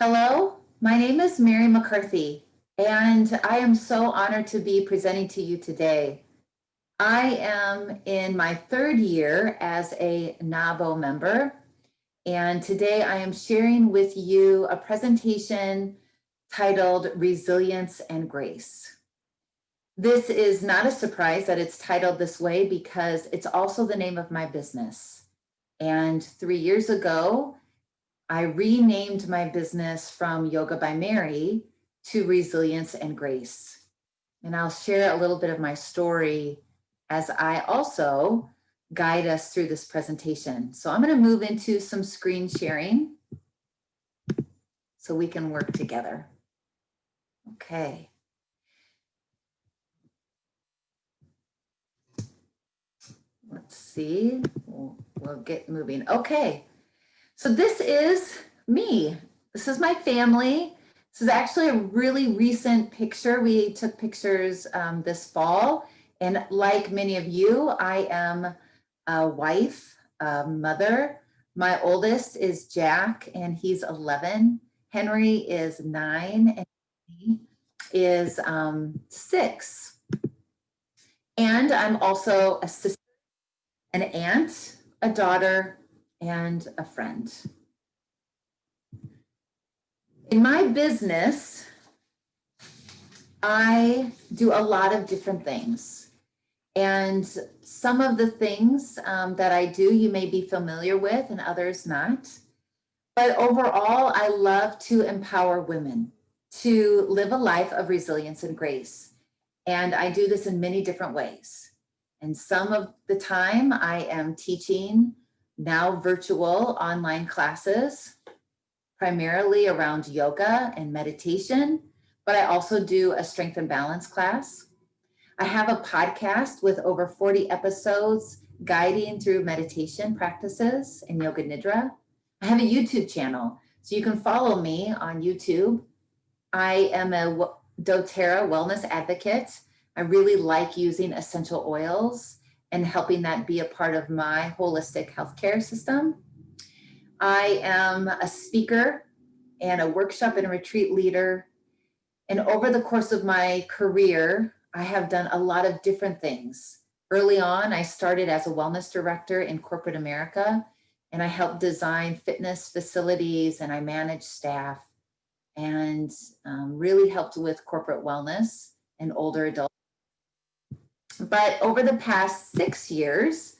Hello, my name is Mary McCarthy, and I am so honored to be presenting to you today. I am in my third year as a NABO member, and today I am sharing with you a presentation titled Resilience and Grace. This is not a surprise that it's titled this way because it's also the name of my business. And 3 years ago, I renamed my business from Yoga by Mary to Resilience and Grace. And I'll share a little bit of my story as I also guide us through this presentation. So I'm going to move into some screen sharing so we can work together. Okay. Let's see. We'll get moving. Okay. So this is me. This is my family. This is actually a really recent picture. We took pictures this fall. And like many of you, I am a wife, a mother. My oldest is Jack, and he's 11. Henry is 9, and he is 6. And I'm also a sister, an aunt, a daughter, and a friend. In my business, I do a lot of different things. And some of the things that I do, you may be familiar with and others not. But overall, I love to empower women to live a life of resilience and grace. And I do this in many different ways. And some of the time I am teaching now virtual online classes, primarily around yoga and meditation, but I also do a strength and balance class. I have a podcast with over 40 episodes guiding through meditation practices and yoga nidra. I have a YouTube channel, so you can follow me on YouTube. I am a doTERRA wellness advocate. I really like using essential oils and helping that be a part of my holistic healthcare system. I am a speaker and a workshop and a retreat leader. And over the course of my career, I have done a lot of different things. Early on, I started as a wellness director in corporate America, and I helped design fitness facilities, and I managed staff, and really helped with corporate wellness and older adults. But over the past 6 years,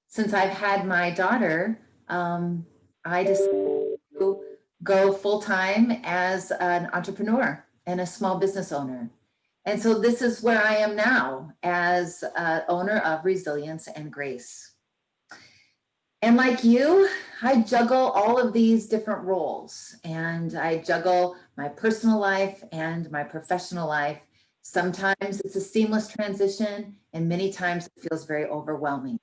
since I've had my daughter, I decided to go full-time as an entrepreneur and a small business owner. And so this is where I am now as owner of Resilience and Grace. And like you, I juggle all of these different roles, and I juggle my personal life and my professional life. Sometimes it's a seamless transition, and many times it feels very overwhelming.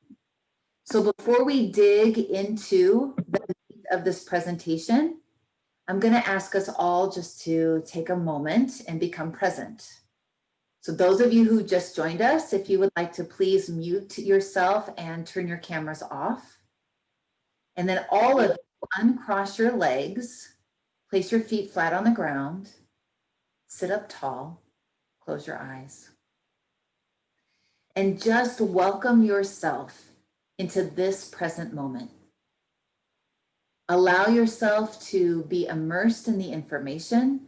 So before we dig into the meat of this presentation, I'm going to ask us all just to take a moment and become present. So those of you who just joined us, if you would like to please mute yourself and turn your cameras off. And then all of you uncross your legs, place your feet flat on the ground, sit up tall, close your eyes. And just welcome yourself into this present moment. Allow yourself to be immersed in the information,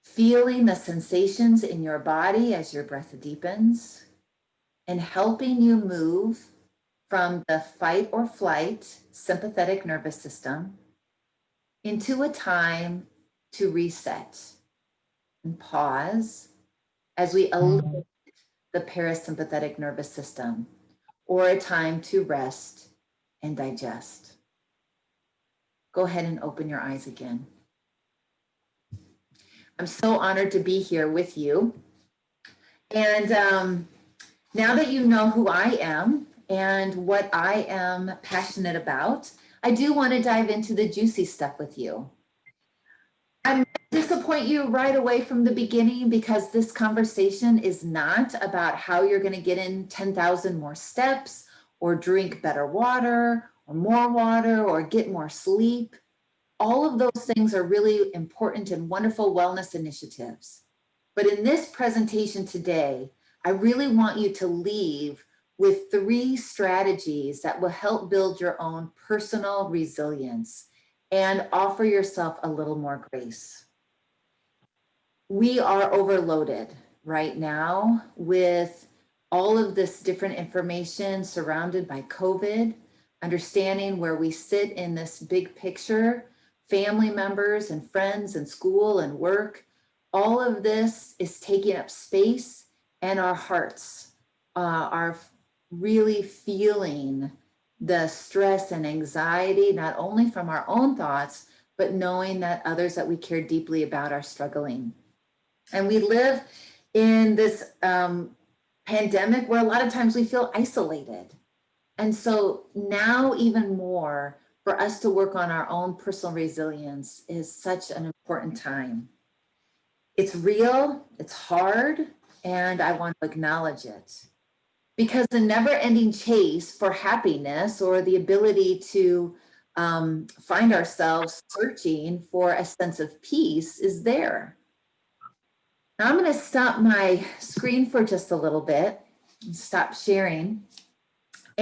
feeling the sensations in your body as your breath deepens, and helping you move from the fight or flight sympathetic nervous system into a time to reset and pause as we eliminate the parasympathetic nervous system, or a time to rest and digest. Go ahead and open your eyes again. I'm so honored to be here with you. And now that you know who I am and what I am passionate about, I do want to dive into the juicy stuff with you. I'm going to disappoint you right away from the beginning because this conversation is not about how you're going to get in 10,000 more steps or drink better water or more water or get more sleep. All of those things are really important and wonderful wellness initiatives. But in this presentation today, I really want you to leave with 3 strategies that will help build your own personal resilience and offer yourself a little more grace. We are overloaded right now with all of this different information surrounded by COVID, understanding where we sit in this big picture, family members and friends and school and work. All of this is taking up space, and our hearts are really feeling the stress and anxiety, not only from our own thoughts, but knowing that others that we care deeply about are struggling. And we live in this pandemic where a lot of times we feel isolated. And so now even more for us to work on our own personal resilience is such an important time. It's real, it's hard, and I want to acknowledge it. Because the never-ending chase for happiness or the ability to find ourselves searching for a sense of peace is there. Now I'm going to stop my screen for just a little bit and stop sharing.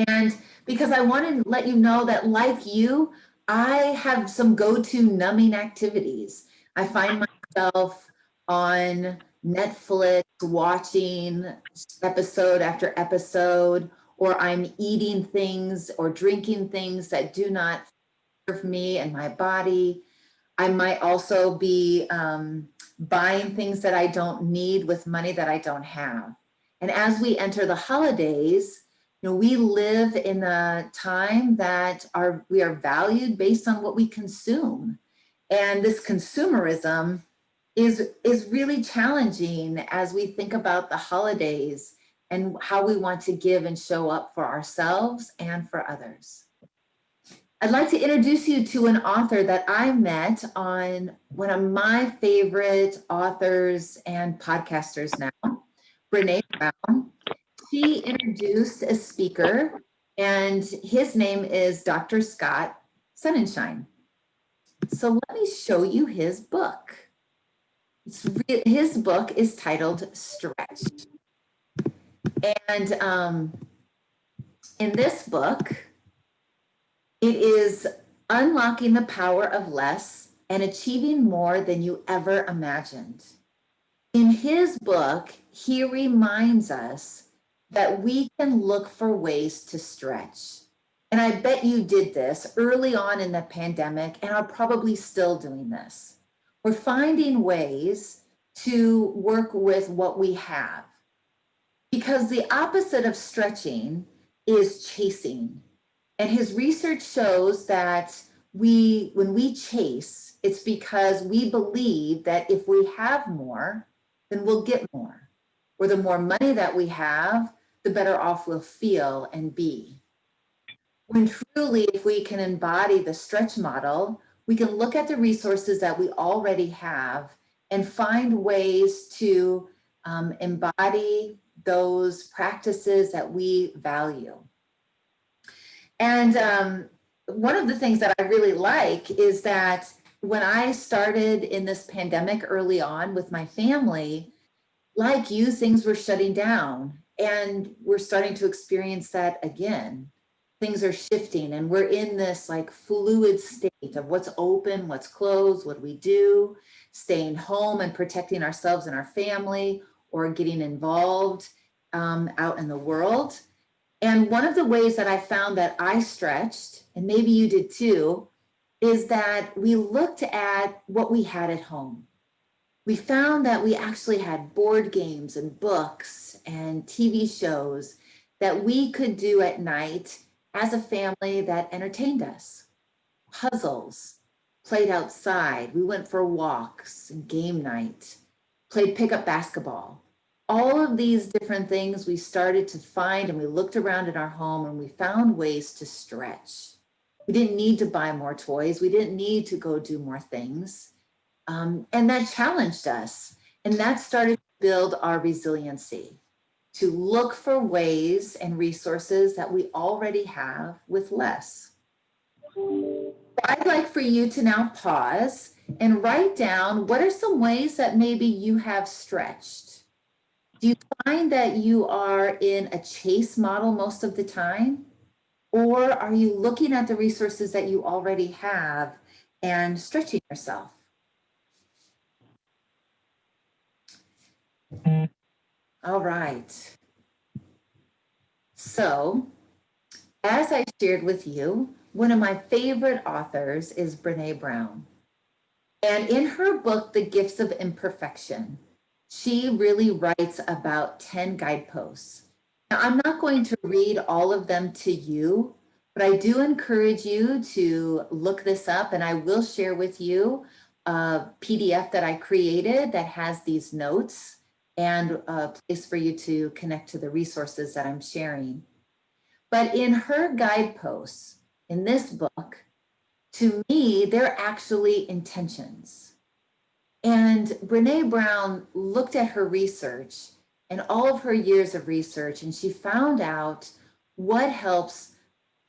And because I want to let you know that, like you, I have some go-to numbing activities. I find myself on Netflix watching episode after episode, or I'm eating things or drinking things that do not serve me and my body. I might also be buying things that I don't need with money that I don't have. And as we enter the holidays, we live in a time that we are valued based on what we consume. And this consumerism is really challenging as we think about the holidays and how we want to give and show up for ourselves and for others. I'd like to introduce you to an author that I met on one of my favorite authors and podcasters now, Brene Brown. She introduced a speaker, and his name is Dr. Scott Sonnenschein. So let me show you his book. His book is titled Stretch. And in this book, it is unlocking the power of less and achieving more than you ever imagined. In his book, he reminds us that we can look for ways to stretch. And I bet you did this early on in the pandemic and are probably still doing this. We're finding ways to work with what we have. Because the opposite of stretching is chasing. And his research shows that when we chase, it's because we believe that if we have more, then we'll get more. Or the more money that we have, the better off we'll feel and be. When truly, if we can embody the stretch model, we can look at the resources that we already have and find ways to embody those practices that we value. And one of the things that I really like is that when I started in this pandemic early on with my family, like you, things were shutting down, and we're starting to experience that again. Things are shifting, and we're in this like fluid state of what's open, what's closed, what do we do, staying home and protecting ourselves and our family, or getting involved out in the world. And one of the ways that I found that I stretched, and maybe you did too, is that we looked at what we had at home. We found that we actually had board games and books and TV shows that we could do at night as a family that entertained us. Puzzles, played outside. We went for walks and game night, played pickup basketball. All of these different things we started to find, and we looked around in our home and we found ways to stretch. We didn't need to buy more toys. We didn't need to go do more things. And that challenged us. And that started to build our resiliency, to look for ways and resources that we already have with less. I'd like for you to now pause and write down what are some ways that maybe you have stretched. Do you find that you are in a chase model most of the time? Or are you looking at the resources that you already have and stretching yourself? All right. So, as I shared with you, one of my favorite authors is Brene Brown. And in her book, The Gifts of Imperfection, she really writes about 10 guideposts. Now, I'm not going to read all of them to you, but I do encourage you to look this up, and I will share with you a PDF that I created that has these notes and a place for you to connect to the resources that I'm sharing. But in her guideposts in this book, to me, they're actually intentions. And Brene Brown looked at her research and all of her years of research, and she found out what helps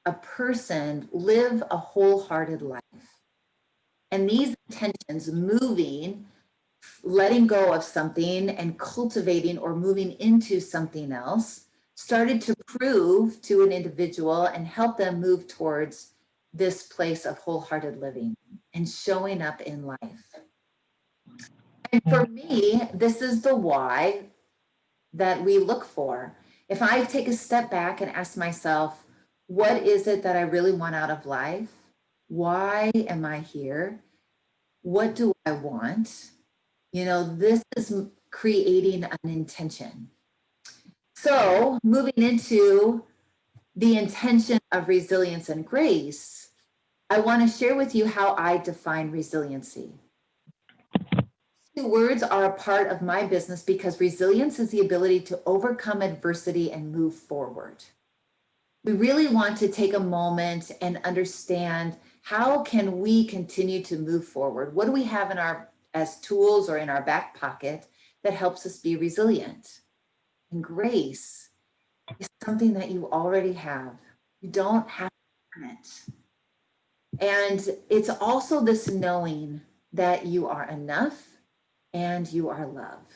a person live a wholehearted life. And these intentions, moving, letting go of something and cultivating or moving into something else, started to prove to an individual and help them move towards this place of wholehearted living and showing up in life. And for me, this is the why that we look for. If I take a step back and ask myself, what is it that I really want out of life? Why am I here? What do I want? You know, this is creating an intention. So, moving into the intention of resilience and grace, I want to share with you how I define resiliency. Two words are a part of my business because resilience is the ability to overcome adversity and move forward. We really want to take a moment and understand how can we continue to move forward? What do we have in our as tools or in our back pocket that helps us be resilient? And grace is something that you already have. You don't have to earn it. And it's also this knowing that you are enough and you are love.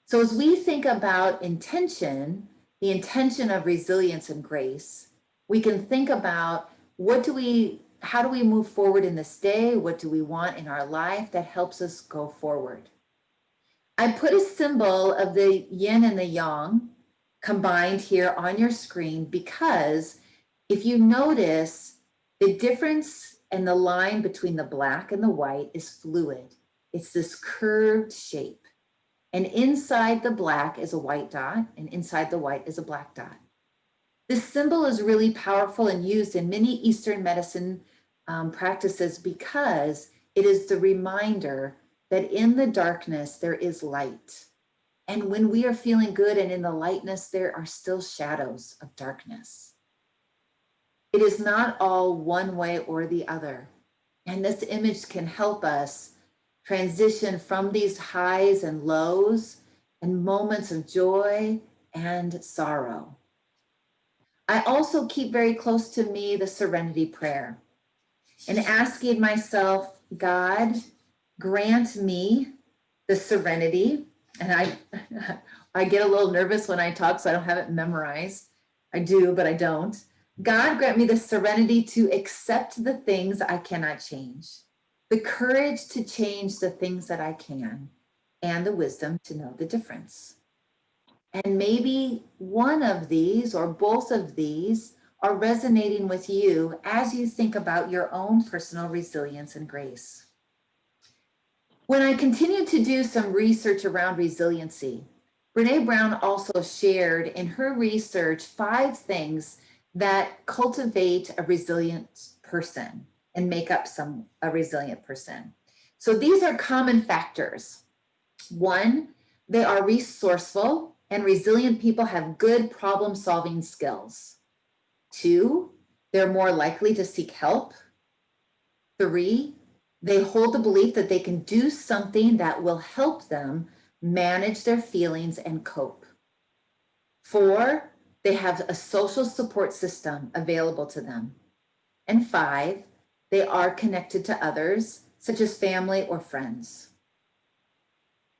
So as we think about intention, the intention of resilience and grace, we can think about how do we move forward in this day? What do we want in our life that helps us go forward? I put a symbol of the yin and the yang combined here on your screen because if you notice, the difference and the line between the black and the white is fluid. It's this curved shape. And inside the black is a white dot, and inside the white is a black dot. This symbol is really powerful and used in many Eastern medicine practices because it is the reminder that in the darkness there is light. And when we are feeling good and in the lightness, there are still shadows of darkness. It is not all one way or the other. And this image can help us transition from these highs and lows and moments of joy and sorrow. I also keep very close to me the serenity prayer and asking myself, God, grant me the serenity. And I get a little nervous when I talk, so I don't have it memorized. I do, but I don't. God, grant me the serenity to accept the things I cannot change, the courage to change the things that I can, and the wisdom to know the difference. And maybe one of these or both of these are resonating with you as you think about your own personal resilience and grace. When I continued to do some research around resiliency, Brene Brown also shared in her research 5 things that cultivate a resilient person and make up a resilient person. So these are common factors. 1, they are resourceful, and resilient people have good problem-solving skills. 2, they're more likely to seek help. 3, they hold the belief that they can do something that will help them manage their feelings and cope. 4, they have a social support system available to them. And 5, they are connected to others, such as family or friends.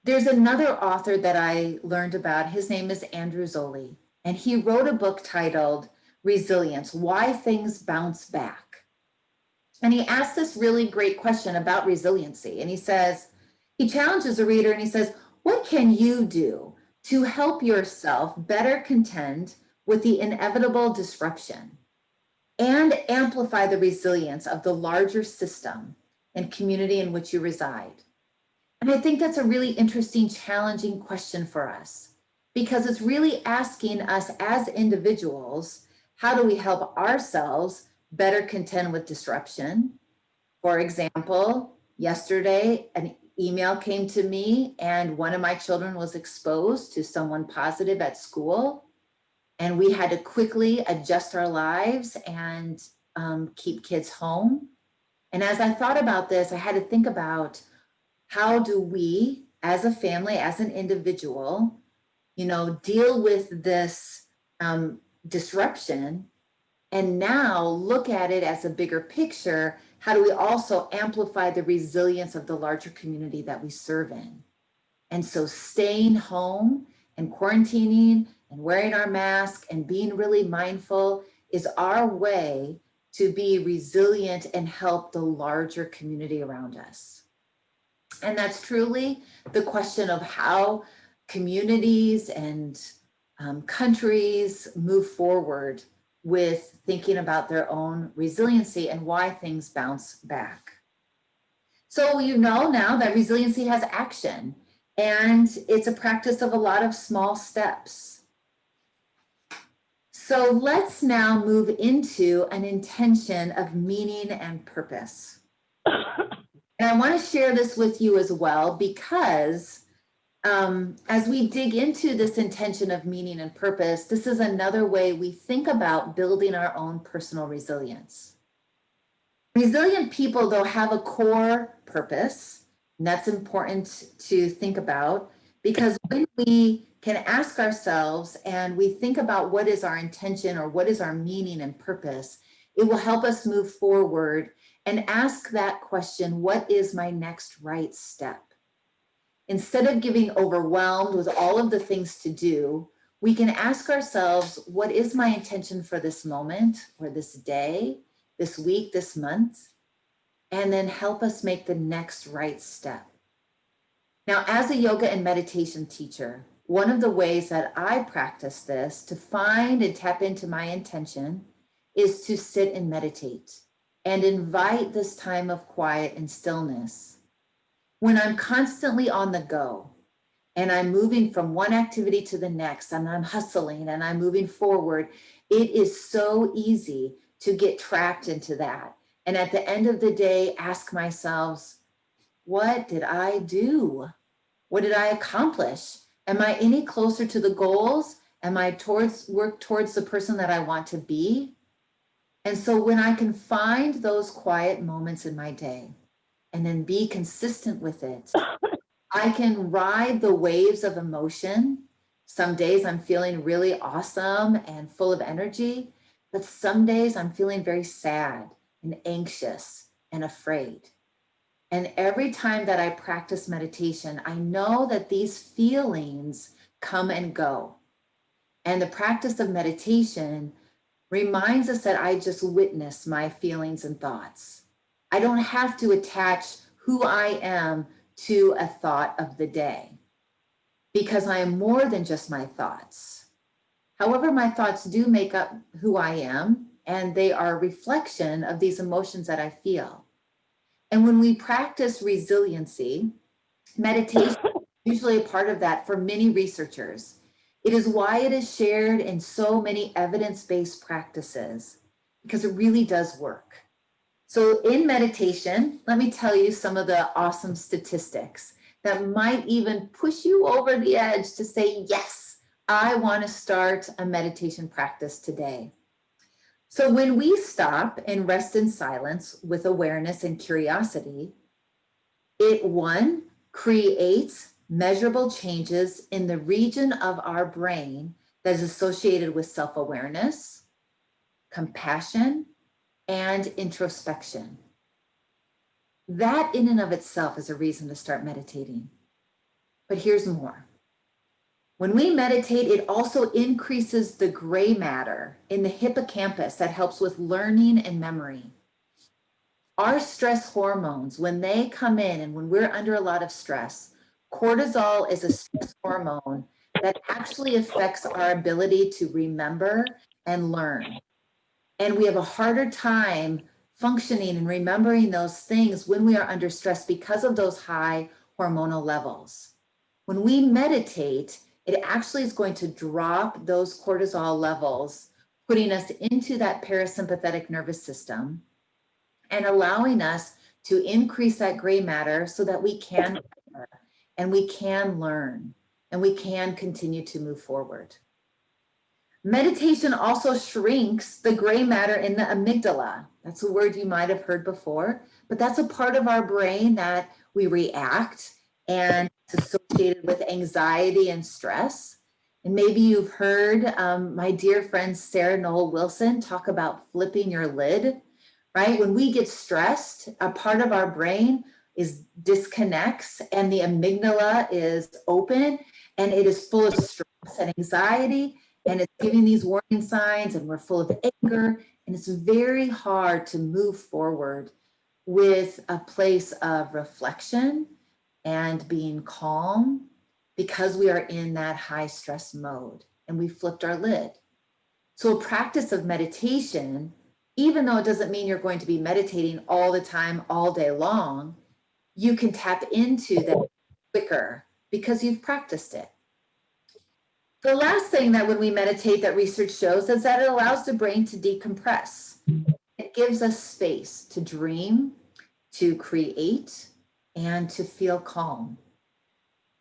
There's another author that I learned about. His name is Andrew Zolli, and he wrote a book titled Resilience: Why Things Bounce Back. And he asks this really great question about resiliency. And he challenges the reader and he says, what can you do to help yourself better contend with the inevitable disruption and amplify the resilience of the larger system and community in which you reside? And I think that's a really interesting, challenging question for us, because it's really asking us as individuals, how do we help ourselves better contend with disruption? For example, yesterday, an email came to me and one of my children was exposed to someone positive at school. And we had to quickly adjust our lives and keep kids home. And as I thought about this, I had to think about, how do we as a family, as an individual, deal with this disruption, and now look at it as a bigger picture? How do we also amplify the resilience of the larger community that we serve in? And so staying home and quarantining and wearing our mask and being really mindful is our way to be resilient and help the larger community around us. And that's truly the question of how communities and countries move forward with thinking about their own resiliency and why things bounce back. So you know now that resiliency has action, and it's a practice of a lot of small steps. So let's now move into an intention of meaning and purpose. And I want to share this with you as well, because as we dig into this intention of meaning and purpose, this is another way we think about building our own personal resilience. Resilient people, though, have a core purpose, and that's important to think about, because when we can ask ourselves and we think about what is our intention or what is our meaning and purpose, it will help us move forward and ask that question, what is my next right step? Instead of getting overwhelmed with all of the things to do, we can ask ourselves, what is my intention for this moment or this day, this week, this month? And then help us make the next right step. Now, as a yoga and meditation teacher, one of the ways that I practice this to find and tap into my intention is to sit and meditate and invite this time of quiet and stillness. When I'm constantly on the go and I'm moving from one activity to the next and I'm hustling and I'm moving forward, it is so easy to get trapped into that. And at the end of the day, ask myself, what did I do? What did I accomplish? Am I any closer to the goals? Am I work towards the person that I want to be? And so when I can find those quiet moments in my day and then be consistent with it, I can ride the waves of emotion. Some days I'm feeling really awesome and full of energy, but some days I'm feeling very sad and anxious and afraid. And every time that I practice meditation, I know that these feelings come and go. And the practice of meditation reminds us that I just witness my feelings and thoughts. I don't have to attach who I am to a thought of the day, because I am more than just my thoughts. However, my thoughts do make up who I am, and they are a reflection of these emotions that I feel. And when we practice resiliency, meditation is usually a part of that for many researchers. It is why it is shared in so many evidence-based practices, because it really does work. So in meditation, let me tell you some of the awesome statistics that might even push you over the edge to say, yes, I want to start a meditation practice today. So when we stop and rest in silence with awareness and curiosity, it, one, creates measurable changes in the region of our brain that is associated with self-awareness, compassion, and introspection. That in and of itself is a reason to start meditating. But here's more. When we meditate, it also increases the gray matter in the hippocampus that helps with learning and memory. Our stress hormones, when they come in and when we're under a lot of stress, cortisol is a stress hormone that actually affects our ability to remember and learn. And we have a harder time functioning and remembering those things when we are under stress because of those high hormonal levels. When we meditate, it actually is going to drop those cortisol levels, putting us into that parasympathetic nervous system and allowing us to increase that gray matter so that we can remember and we can learn and we can continue to move forward. Meditation also shrinks the gray matter in the amygdala. That's a word you might have heard before, but that's a part of our brain that we react and it's associated with anxiety and stress. And maybe you've heard my dear friend Sarah Noel Wilson talk about flipping your lid, right? When we get stressed, a part of our brain is disconnects and the amygdala is open and it is full of stress and anxiety and it's giving these warning signs and we're full of anger and it's very hard to move forward with a place of reflection and being calm because we are in that high stress mode and we flipped our lid. So a practice of meditation, even though it doesn't mean you're going to be meditating all the time, all day long, you can tap into that quicker because you've practiced it. The last thing that when we meditate that research shows is that it allows the brain to decompress. It gives us space to dream, to create, and to feel calm.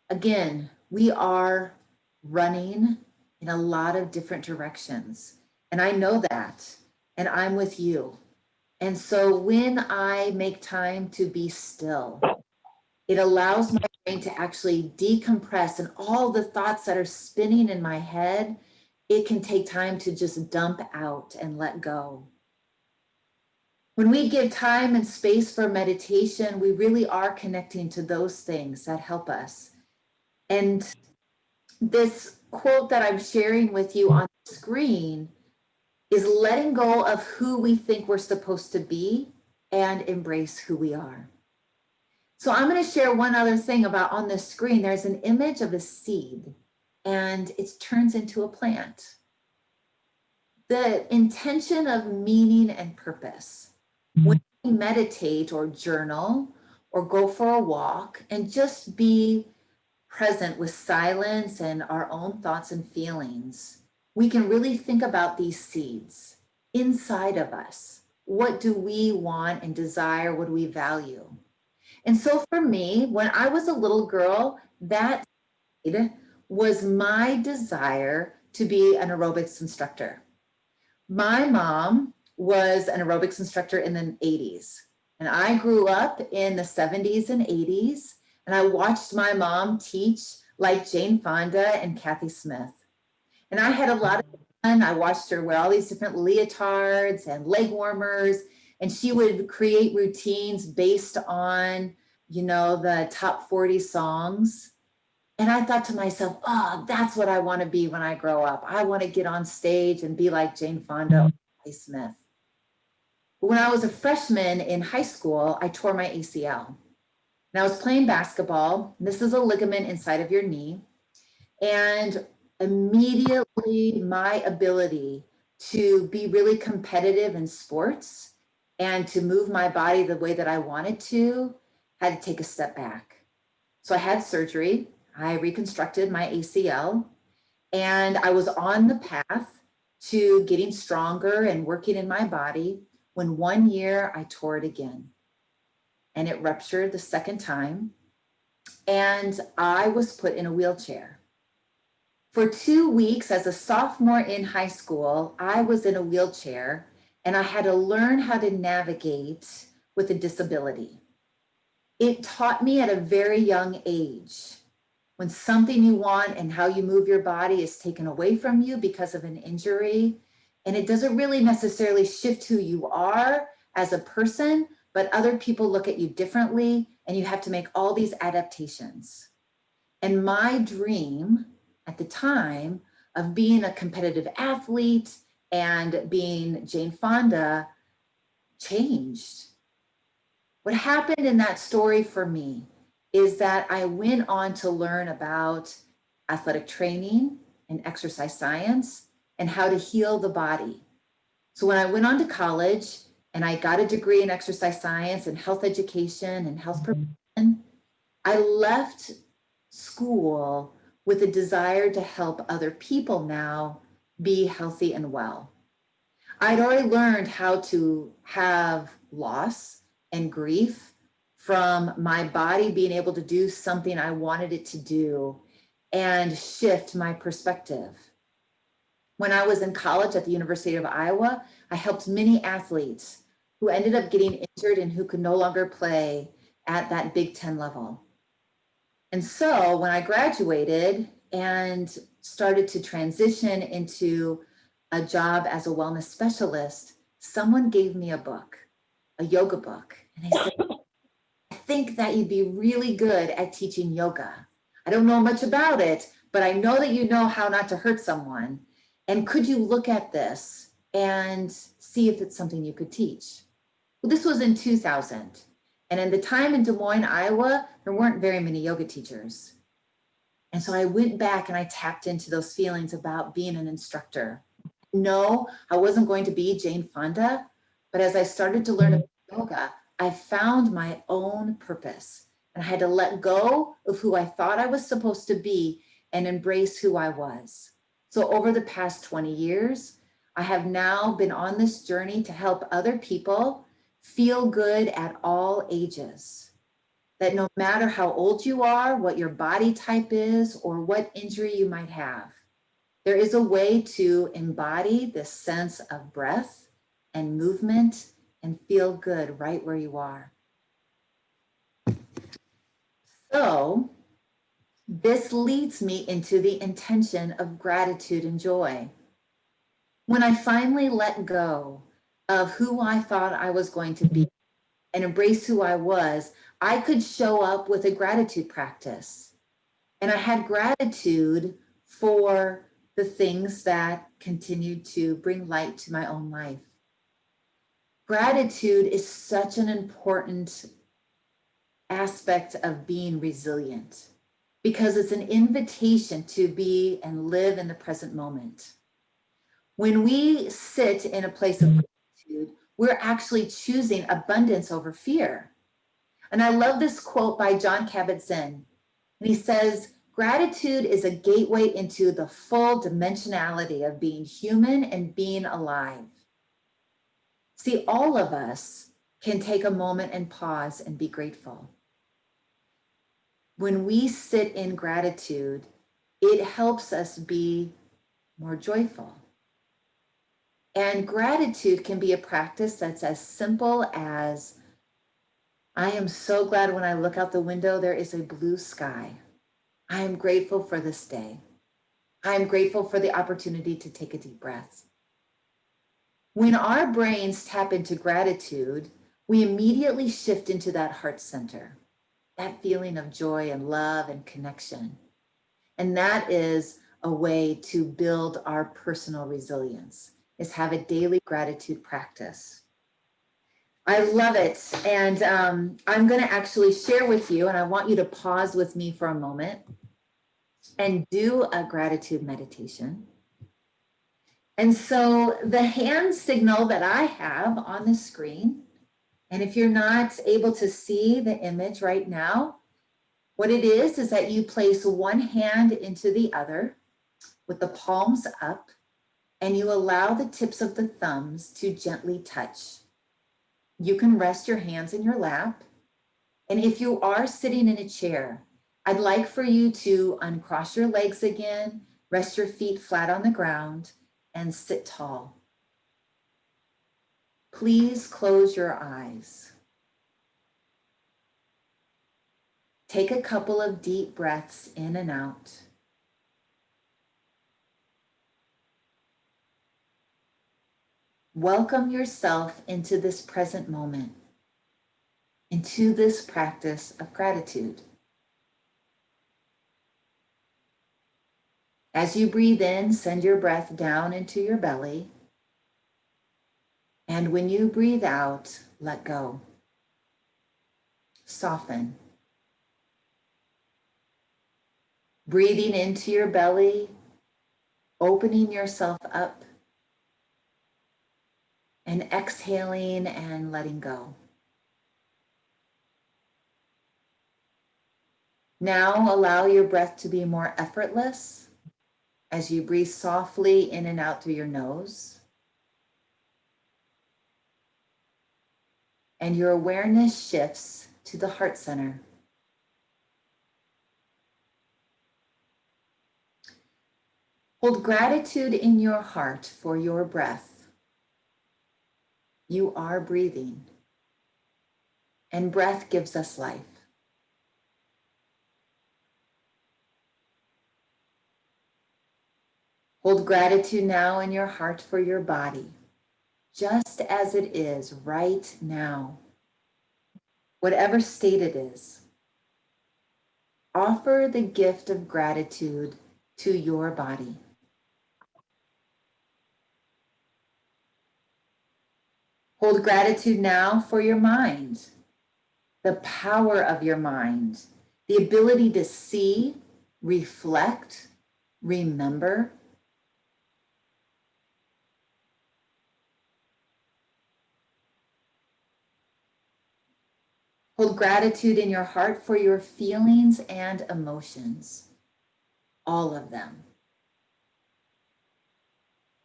Again, we are running in a lot of different directions. And I know that, and I'm with you. And so when I make time to be still, it allows my brain to actually decompress and all the thoughts that are spinning in my head, it can take time to just dump out and let go. When we give time and space for meditation, we really are connecting to those things that help us. And this quote that I'm sharing with you on the screen is letting go of who we think we're supposed to be and embrace who we are. So I'm going to share one other thing about on this screen. There's an image of a seed and it turns into a plant. The intention of meaning and purpose. When we meditate or journal or go for a walk and just be present with silence and our own thoughts and feelings, we can really think about these seeds inside of us. What do we want and desire? What do we value? And so for me, when I was a little girl, that was my desire to be an aerobics instructor. My mom was an aerobics instructor in the 80s, and I grew up in the 70s and 80s, and I watched my mom teach like Jane Fonda and Kathy Smith. And I had a lot of fun. I watched her wear all these different leotards and leg warmers, and she would create routines based on, the top 40 songs. And I thought to myself, oh, that's what I want to be when I grow up. I want to get on stage and be like Jane Fonda or Kathy Smith. But when I was a freshman in high school, I tore my ACL. And I was playing basketball. This is a ligament inside of your knee. And immediately my ability to be really competitive in sports and to move my body the way that I wanted to had to take a step back. So I had surgery. I reconstructed my ACL and I was on the path to getting stronger and working in my body when one year I tore it again and it ruptured the second time and I was put in a wheelchair. For 2 weeks as a sophomore in high school, I was in a wheelchair and I had to learn how to navigate with a disability. It taught me at a very young age when something you want and how you move your body is taken away from you because of an injury, and it doesn't really necessarily shift who you are as a person, but other people look at you differently and you have to make all these adaptations. And my dream at the time of being a competitive athlete and being Jane Fonda changed. What happened in that story for me is that I went on to learn about athletic training and exercise science and how to heal the body. So when I went on to college and I got a degree in exercise science and health education and health prevention, I left school with a desire to help other people now be healthy and well. I'd already learned how to have loss and grief from my body being able to do something I wanted it to do and shift my perspective. When I was in college at the University of Iowa, I helped many athletes who ended up getting injured and who could no longer play at that Big Ten level. And so when I graduated and started to transition into a job as a wellness specialist, someone gave me a book, a yoga book. And they said, I think that you'd be really good at teaching yoga. I don't know much about it, but I know that you know how not to hurt someone. And could you look at this and see if it's something you could teach? Well, this was in 2000. And in the time in Des Moines, Iowa, there weren't very many yoga teachers. And so I went back and I tapped into those feelings about being an instructor. No, I wasn't going to be Jane Fonda, but as I started to learn about yoga, I found my own purpose. And I had to let go of who I thought I was supposed to be and embrace who I was. So over the past 20 years, I have now been on this journey to help other people feel good at all ages. That no matter how old you are, what your body type is, or what injury you might have, there is a way to embody this sense of breath and movement and feel good right where you are. So this leads me into the intention of gratitude and joy. When I finally let go of who I thought I was going to be and embrace who I was, I could show up with a gratitude practice. And I had gratitude for the things that continued to bring light to my own life. Gratitude is such an important aspect of being resilient because it's an invitation to be and live in the present moment. When we sit in a place of gratitude, we're actually choosing abundance over fear. And I love this quote by John Kabat-Zinn. And he says, gratitude is a gateway into the full dimensionality of being human and being alive. See, all of us can take a moment and pause and be grateful. When we sit in gratitude, it helps us be more joyful. And gratitude can be a practice that's as simple as, I am so glad when I look out the window, there is a blue sky. I am grateful for this day. I am grateful for the opportunity to take a deep breath. When our brains tap into gratitude, we immediately shift into that heart center, that feeling of joy and love and connection. And that is a way to build our personal resilience, is have a daily gratitude practice. I love it. And I'm going to actually share with you, and I want you to pause with me for a moment and do a gratitude meditation. And so the hand signal that I have on the screen, and if you're not able to see the image right now, what it is that you place one hand into the other with the palms up, and you allow the tips of the thumbs to gently touch. You can rest your hands in your lap. And if you are sitting in a chair, I'd like for you to uncross your legs again, rest your feet flat on the ground, and sit tall. Please close your eyes. Take a couple of deep breaths in and out. Welcome yourself into this present moment. into this practice of gratitude. As you breathe in, send your breath down into your belly. And when you breathe out, let go. Soften. Breathing into your belly, opening yourself up, and exhaling and letting go. Now allow your breath to be more effortless as you breathe softly in and out through your nose. And your awareness shifts to the heart center. Hold gratitude in your heart for your breath. You are breathing, and breath gives us life. Hold gratitude now in your heart for your body, just as it is right now. Whatever state it is, offer the gift of gratitude to your body. Hold gratitude now for your mind, the power of your mind, the ability to see, reflect, remember. Hold gratitude in your heart for your feelings and emotions, all of them.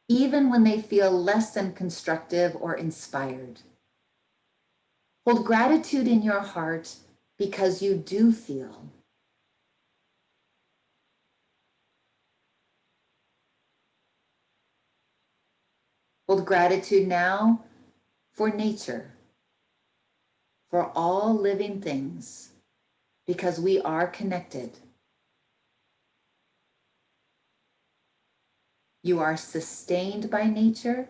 Even when they feel less than constructive or inspired. Hold gratitude in your heart because you do feel. Hold gratitude now for nature, for all living things, because we are connected. You are sustained by nature.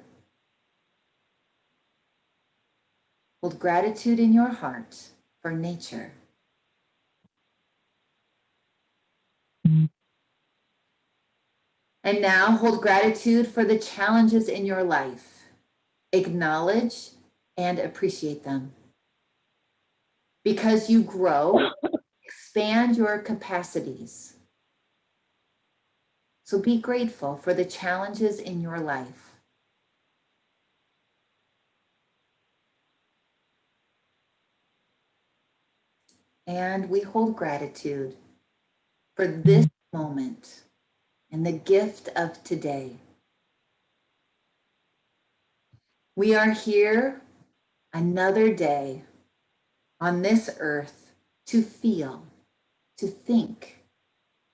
Hold gratitude in your heart for nature. And now hold gratitude for the challenges in your life. Acknowledge and appreciate them. Because you grow, expand your capacities. So be grateful for the challenges in your life. And we hold gratitude for this moment and the gift of today. We are here another day on this earth to feel, to think,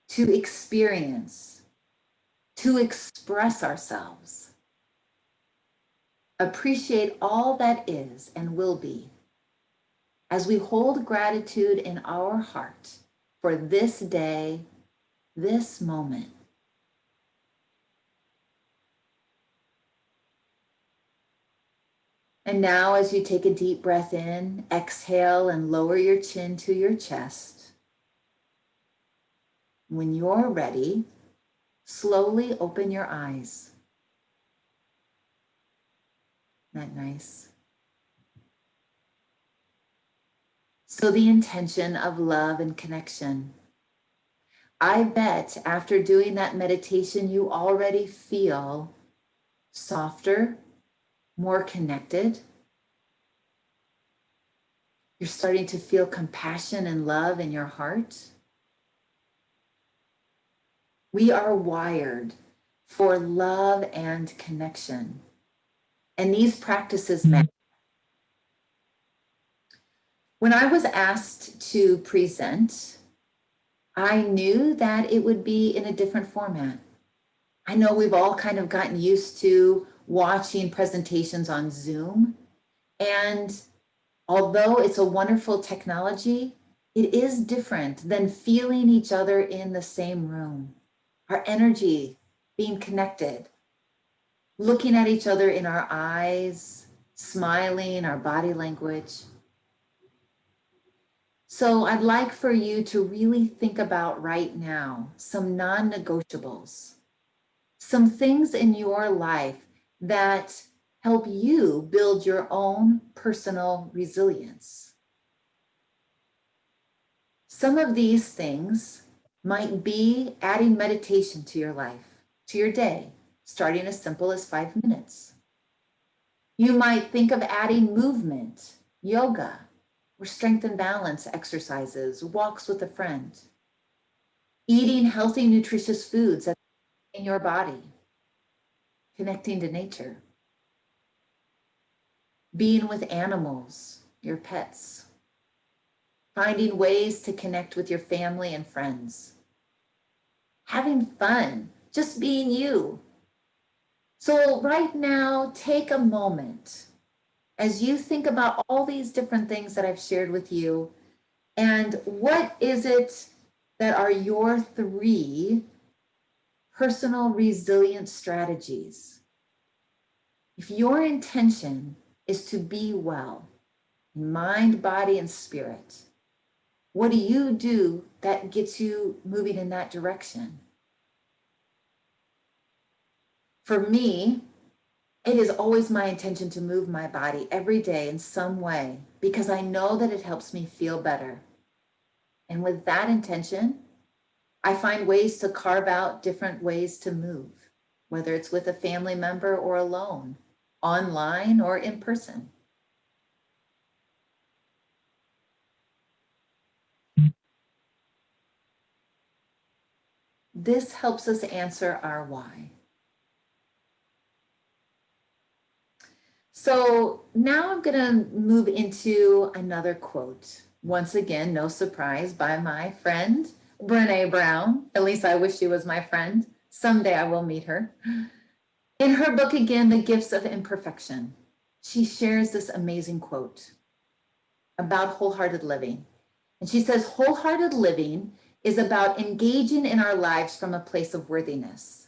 to experience, to express ourselves. Appreciate all that is and will be as we hold gratitude in our heart for this day, this moment. And now as you take a deep breath in, exhale and lower your chin to your chest. When you're ready, slowly open your eyes. Isn't that nice? So the intention of love and connection. I bet after doing that meditation, you already feel softer, more connected. You're starting to feel compassion and love in your heart. We are wired for love and connection. And these practices matter. When I was asked to present, I knew that it would be in a different format. I know we've all kind of gotten used to watching presentations on Zoom. And although it's a wonderful technology, it is different than feeling each other in the same room. Our energy being connected, looking at each other in our eyes, smiling, our body language. So I'd like for you to really think about right now some non-negotiables, some things in your life that help you build your own personal resilience. Some of these things might be adding meditation to your life, to your day, starting as simple as 5 minutes. You might think of adding movement, yoga, or strength and balance exercises, walks with a friend, eating healthy, nutritious foods that are in your body, connecting to nature, being with animals, your pets, finding ways to connect with your family and friends, having fun, just being you. So right now, take a moment as you think about all these different things that I've shared with you, and what is it that are your 3 personal resilience strategies? If your intention is to be well in mind, body, and spirit, what do you do that gets you moving in that direction? For me, it is always my intention to move my body every day in some way because I know that it helps me feel better. And with that intention, I find ways to carve out different ways to move, whether it's with a family member or alone, online or in person. This helps us answer our why. So now I'm going to move into another quote. Once again, no surprise, by my friend, Brené Brown. At least I wish she was my friend. Someday I will meet her. In her book, again, The Gifts of Imperfection, she shares this amazing quote about wholehearted living. And she says, wholehearted living is about engaging in our lives from a place of worthiness.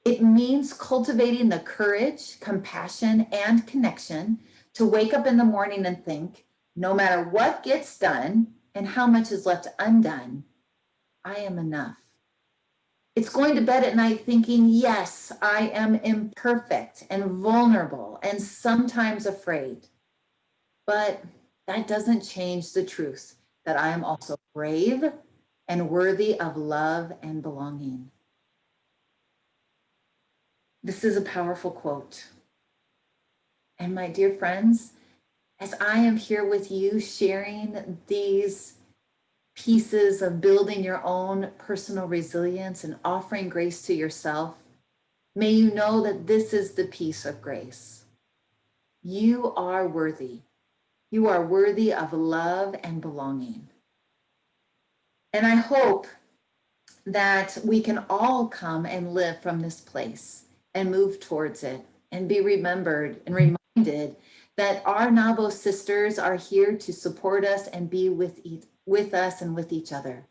It means cultivating the courage, compassion, and connection to wake up in the morning and think, no matter what gets done and how much is left undone, I am enough. It's going to bed at night thinking, yes, I am imperfect and vulnerable and sometimes afraid. But that doesn't change the truth that I am also brave and worthy of love and belonging. This is a powerful quote. And my dear friends, as I am here with you sharing these pieces of building your own personal resilience and offering grace to yourself, may you know that this is the piece of grace. You are worthy. You are worthy of love and belonging. And I hope that we can all come and live from this place and move towards it and be remembered and reminded that our Nabo sisters are here to support us and be with us and with each other.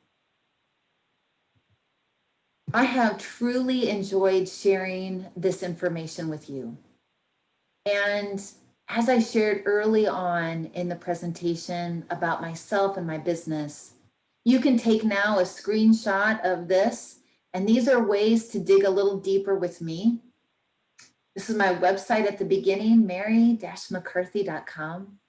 I have truly enjoyed sharing this information with you. And as I shared early on in the presentation about myself and my business, you can take now a screenshot of this, and these are ways to dig a little deeper with me. This is my website at the beginning, mary-mccarthy.com.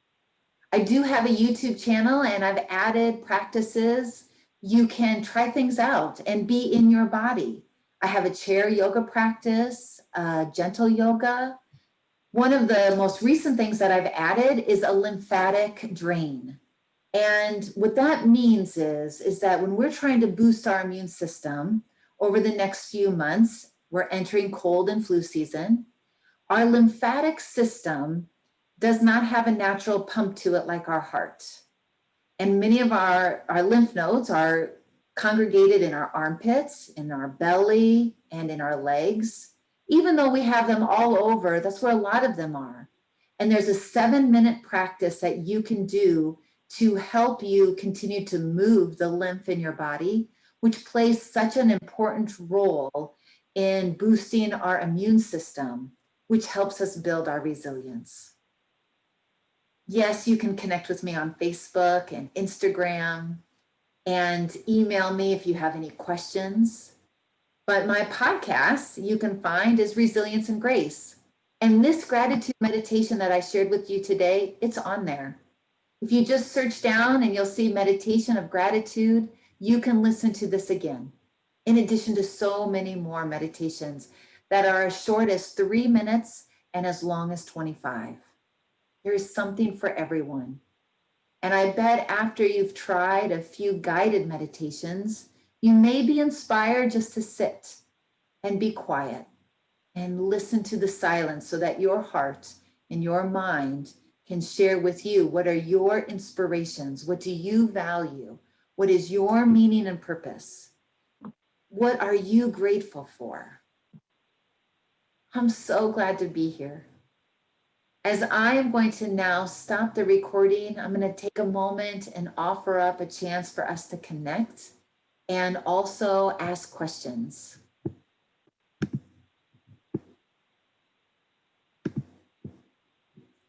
I do have a YouTube channel, and I've added practices. You can try things out and be in your body. I have a chair yoga practice, gentle yoga. One of the most recent things that I've added is a lymphatic drain. And what that means is that when we're trying to boost our immune system over the next few months, we're entering cold and flu season, our lymphatic system does not have a natural pump to it like our heart. And many of our lymph nodes are congregated in our armpits, in our belly, and in our legs. Even though we have them all over, that's where a lot of them are. And there's a 7-minute practice that you can do to help you continue to move the lymph in your body, which plays such an important role in boosting our immune system, which helps us build our resilience. Yes, you can connect with me on Facebook and Instagram and email me if you have any questions. But my podcast you can find is Resilience and Grace. And this gratitude meditation that I shared with you today, it's on there. If you just search down and you'll see meditation of gratitude, you can listen to this again, in addition to so many more meditations that are as short as 3 minutes and as long as 25. There is something for everyone. And I bet after you've tried a few guided meditations, you may be inspired just to sit and be quiet and listen to the silence so that your heart and your mind can share with you what are your inspirations, what do you value, what is your meaning and purpose, what are you grateful for. I'm so glad to be here. As I am going to now stop the recording, I'm going to take a moment and offer up a chance for us to connect and also ask questions.